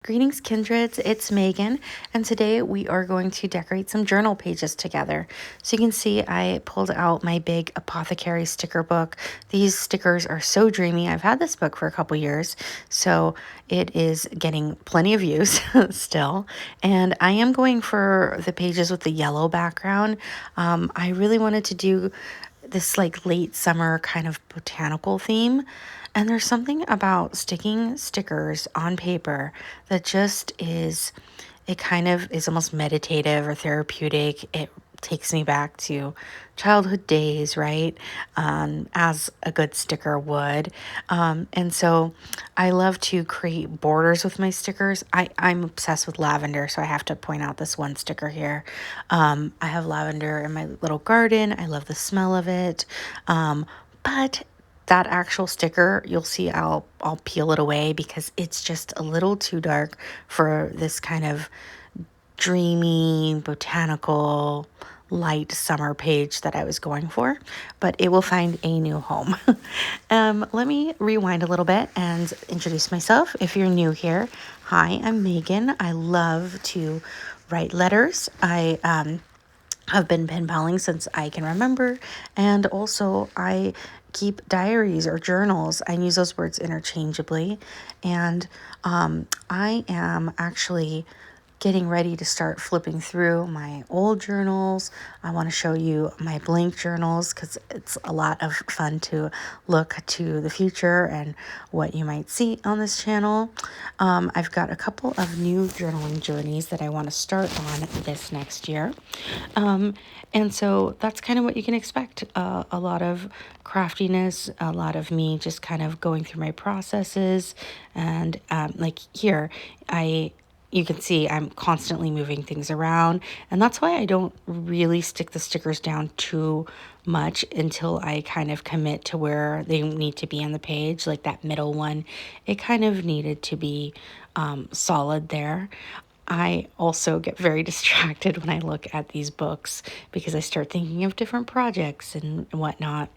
Greetings, kindreds. It's Megan, and today we are going to decorate some journal pages together. So you can see I pulled out my big apothecary sticker book. These stickers are so dreamy. I've had this book for a couple years, so it is getting plenty of use still. And I am going for the pages with the yellow background. I really wanted to do this like late summer kind of botanical theme. And there's something about sticking stickers on paper that just is, it kind of is almost meditative or therapeutic. It takes me back to childhood days, right? As a good sticker would. And so I love to create borders with my stickers. I'm obsessed with lavender, so I have to point out this one sticker here. I have lavender in my little garden. I love the smell of it. But that actual sticker, you'll see I'll peel it away because it's just a little too dark for this kind of dreamy, botanical, light summer page that I was going for, but it will find a new home. Let me rewind a little bit and introduce myself. If you're new here, hi, I'm Megan. I love to write letters. I've been pen paling since I can remember, and also I keep diaries or journals. I use those words interchangeably, and I am actually getting ready to start flipping through my old journals. I want to show you my blank journals because it's a lot of fun to look to the future and what you might see on this channel. I've got a couple of new journaling journeys that I want to start on this next year. And so that's kind of what you can expect. A lot of craftiness, a lot of me just kind of going through my processes. And like here, you can see I'm constantly moving things around, and that's why I don't really stick the stickers down too much until I kind of commit to where they need to be on the page. Like that middle one, it kind of needed to be solid there. I also get very distracted when I look at these books because I start thinking of different projects and whatnot.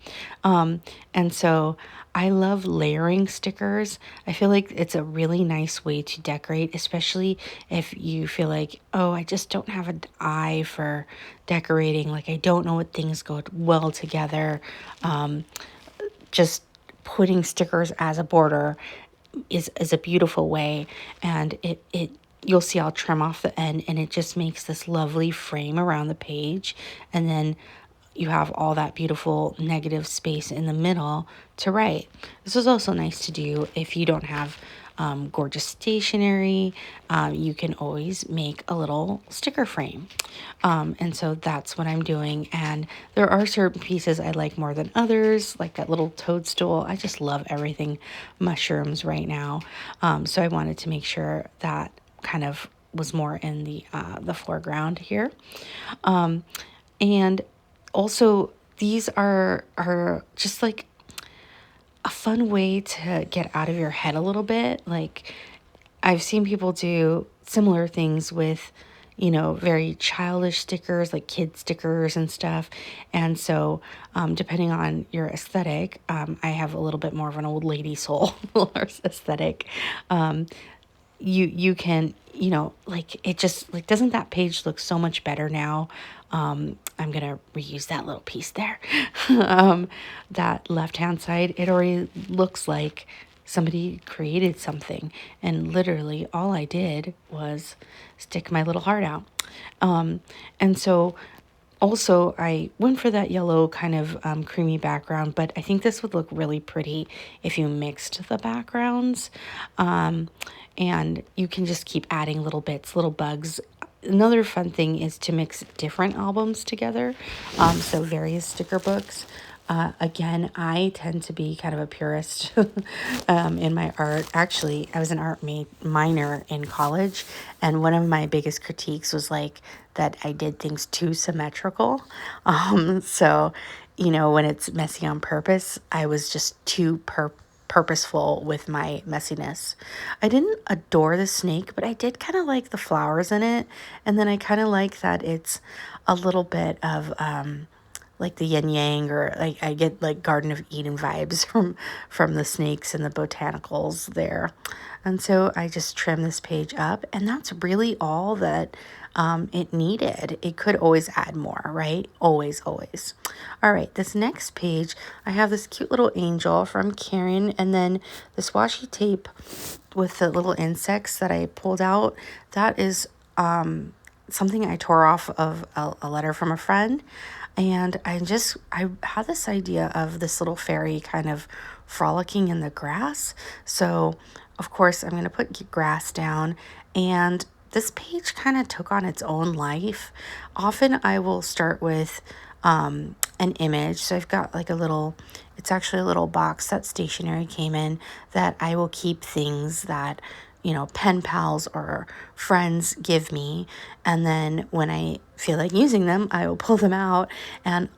And so I love layering stickers. I feel like it's a really nice way to decorate, especially if you feel like, oh, I just don't have an eye for decorating. Like I don't know what things go well together. Just putting stickers as a border is a beautiful way, and it you'll see I'll trim off the end and it just makes this lovely frame around the page, and then you have all that beautiful negative space in the middle to write. This is also nice to do if you don't have gorgeous stationery. You can always make a little sticker frame. And so that's what I'm doing. And there are certain pieces I like more than others, like that little toadstool. I just love everything mushrooms right now. So I wanted to make sure that kind of was more in the foreground here. And also these are just like a fun way to get out of your head a little bit. Like I've seen people do similar things with, very childish stickers, like kid stickers and stuff. And so, depending on your aesthetic, I have a little bit more of an old lady soul or aesthetic. You can, like it just like, doesn't that page look so much better now? I'm gonna reuse that little piece there. That left hand side, it already looks like somebody created something, and literally all I did was stick my little heart out. And so also, I went for that yellow kind of creamy background, but I think this would look really pretty if you mixed the backgrounds. And you can just keep adding little bits, little bugs. Another fun thing is to mix different albums together, so various sticker books. Again, I tend to be kind of a purist in my art. Actually, I was an art minor in college, and one of my biggest critiques was like that I did things too symmetrical. So, when it's messy on purpose, I was just too purposeful with my messiness. I didn't adore the snake, but I did kind of like the flowers in it, and then I kind of like that it's a little bit of like the yin yang, or like I get like Garden of Eden vibes from the snakes and the botanicals there. And so I just trim this page up, and that's really all that it needed. It could always add more, right? Always, always. All right, this next page, I have this cute little angel from Karen, and then this washi tape with the little insects that I pulled out. That is something I tore off of a letter from a friend. And I had this idea of this little fairy kind of frolicking in the grass. So, of course, I'm going to put grass down, and this page kind of took on its own life. Often I will start with an image. So I've got like it's actually a little box that stationery came in that I will keep things that, pen pals or friends give me. And then when I feel like using them, I will pull them out. And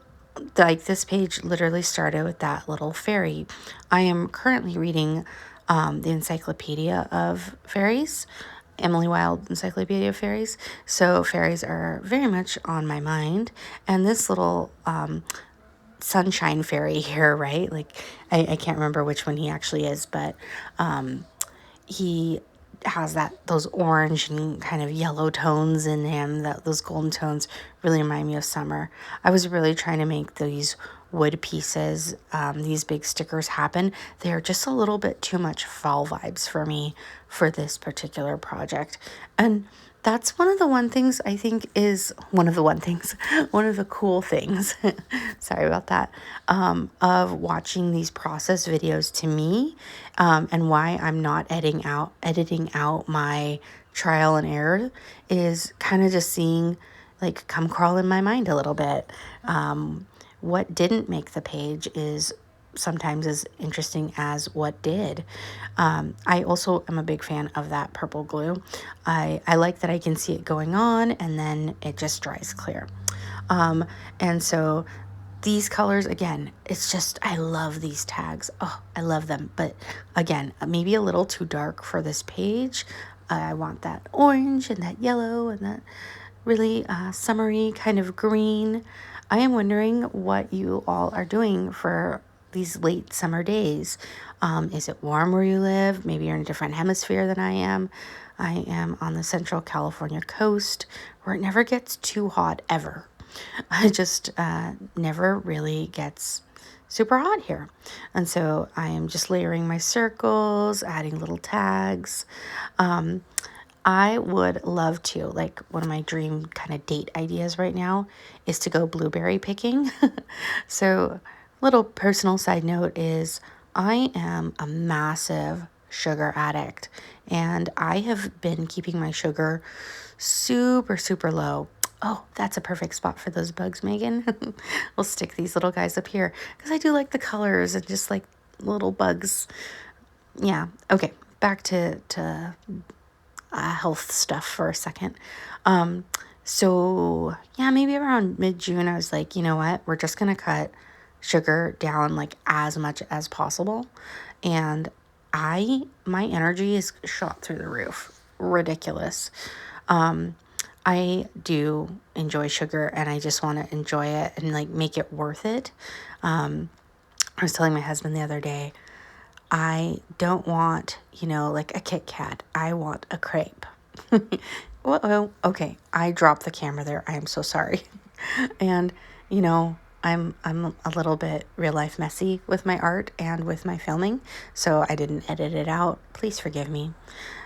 like this page literally started with that little fairy. I am currently reading the Encyclopedia of Fairies, Emily Wilde Encyclopedia of Fairies. So fairies are very much on my mind. And this little sunshine fairy here, right? Like I can't remember which one he actually is, but he has those orange and kind of yellow tones in him. Those golden tones really remind me of summer. I was really trying to make these wood pieces, these big stickers happen. They're just a little bit too much fall vibes for me for this particular project. And that's one of the cool things, sorry about that, of watching these process videos to me, and why I'm not editing out my trial and error, is kind of just seeing, like, come crawl in my mind a little bit. What didn't make the page is sometimes as interesting as what did. I also am a big fan of that purple glue. I like that I can see it going on, and then it just dries clear. And so these colors, again, it's just, I love these tags. Oh, I love them. But again, maybe a little too dark for this page. I want that orange and that yellow and that really summery kind of green. I am wondering what you all are doing for these late summer days. Is it warm where you live? Maybe you're in a different hemisphere than I am. I am on the Central California coast, where it never gets too hot ever. I just never really gets super hot here. And so I am just layering my circles, adding little tags. I would love to, like, one of my dream kind of date ideas right now is to go blueberry picking. So, little personal side note is I am a massive sugar addict, and I have been keeping my sugar super, super low. Oh, that's a perfect spot for those bugs, Megan. We'll stick these little guys up here because I do like the colors and just like little bugs. Yeah. Okay. Back to health stuff for a second. So yeah, maybe around mid-June, I was like, you know what? We're just going to cut sugar down like as much as possible. And my energy is shot through the roof. Ridiculous. I do enjoy sugar, and I just want to enjoy it and like make it worth it. I was telling my husband the other day, I don't want, like a Kit Kat. I want a crepe. Well, okay. I dropped the camera there. I am so sorry. And, I'm a little bit real life messy with my art and with my filming, so I didn't edit it out. Please forgive me.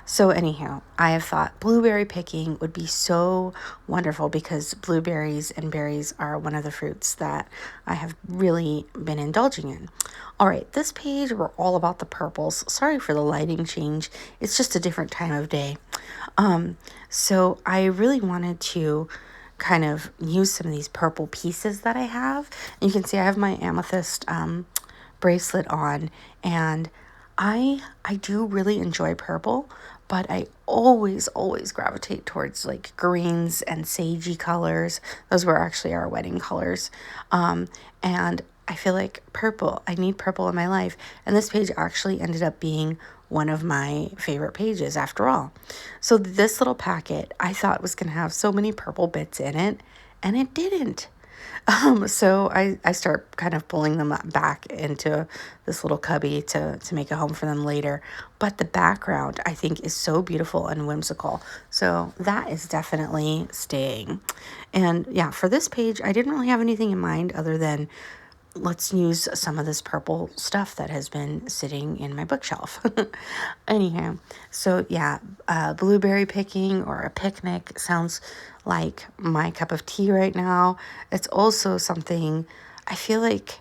So anyhow, I have thought blueberry picking would be so wonderful because blueberries and berries are one of the fruits that I have really been indulging in. All right, this page, we're all about the purples. Sorry for the lighting change. It's just a different time of day. So I really wanted to kind of use some of these purple pieces that I have. And you can see I have my amethyst bracelet on, and I do really enjoy purple, but I always gravitate towards like greens and sagey colors. Those were actually our wedding colors. And I feel like I need purple in my life. And this page actually ended up being one of my favorite pages after all. So this little packet I thought was going to have so many purple bits in it, and it didn't. So I start kind of pulling them back into this little cubby to make a home for them later. But the background, I think, is so beautiful and whimsical. So that is definitely staying. And yeah, for this page, I didn't really have anything in mind other than let's use some of this purple stuff that has been sitting in my bookshelf. Anyhow, so yeah, blueberry picking or a picnic sounds like my cup of tea right now. It's also something I feel like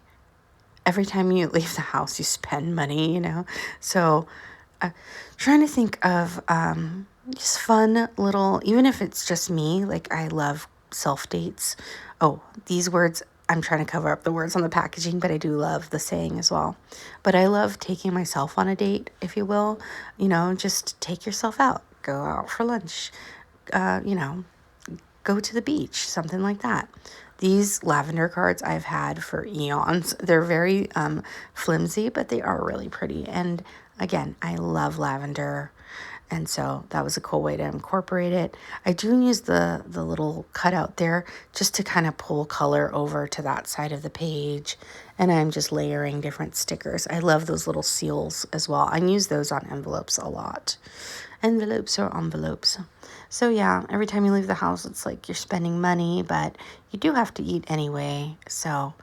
every time you leave the house, you spend money, So trying to think of just fun little, even if it's just me, like I love self dates. Oh, these words, I'm trying to cover up the words on the packaging, but I do love the saying as well. But I love taking myself on a date, if you will. Just take yourself out, go out for lunch, uh, you know, go to the beach, something like that. These lavender cards I've had for eons. They're very flimsy, but they are really pretty. And again, I love lavender. And so that was a cool way to incorporate it. I do use the little cutout there just to kind of pull color over to that side of the page. And I'm just layering different stickers. I love those little seals as well. I use those on envelopes a lot. Envelopes or envelopes. So yeah, every time you leave the house, it's like you're spending money, but you do have to eat anyway. So,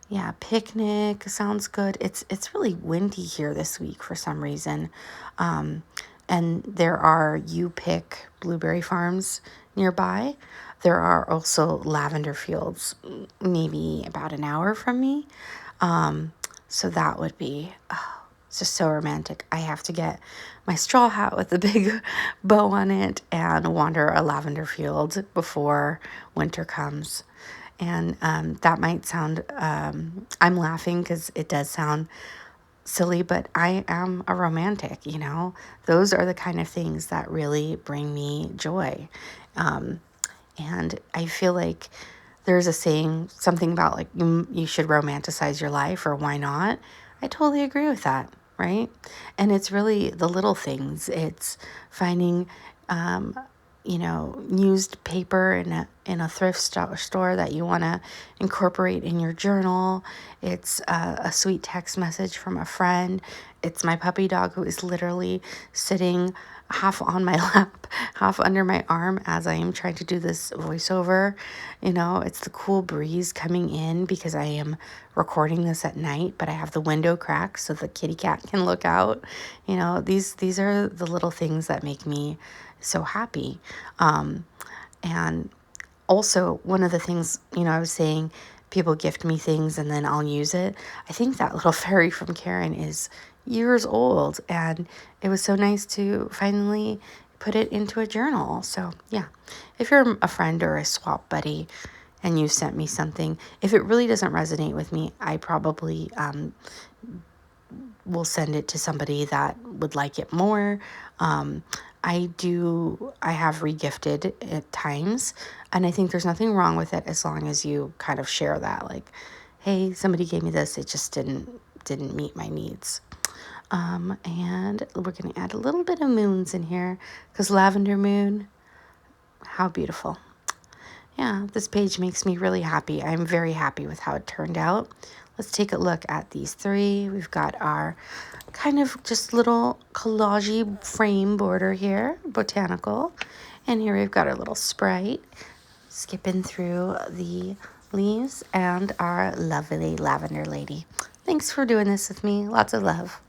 yeah, picnic sounds good. It's really windy here this week for some reason. And there are you pick blueberry farms nearby. There are also lavender fields, maybe about an hour from me. So that would be it's just so romantic. I have to get my straw hat with the big bow on it and wander a lavender field before winter comes. And that might sound, I'm laughing because it does sound silly, but I am a romantic. Those are the kind of things that really bring me joy. And I feel like there's a saying, something about like you should romanticize your life, or why not? I totally agree with that, right? And it's really the little things. It's finding, used paper in a thrift store that you want to incorporate in your journal. It's a sweet text message from a friend. It's my puppy dog who is literally sitting half on my lap, half under my arm as I am trying to do this voiceover. It's the cool breeze coming in because I am recording this at night, but I have the window cracked so the kitty cat can look out. These are the little things that make me so happy. And also, one of the things, I was saying, people gift me things and then I'll use it. I think that little fairy from Karen is years old, and it was so nice to finally put it into a journal. So, yeah, if you're a friend or a swap buddy and you sent me something, if it really doesn't resonate with me, I probably will send it to somebody that would like it more. I have regifted at times, and I think there's nothing wrong with it as long as you kind of share that, like, hey, somebody gave me this, it just didn't meet my needs. And we're going to add a little bit of moons in here because lavender moon, how beautiful. Yeah, this page makes me really happy. I'm very happy with how it turned out. Let's take a look at these three. We've got our kind of just little collage frame border here, botanical. And here we've got our little sprite skipping through the leaves and our lovely lavender lady. Thanks for doing this with me. Lots of love.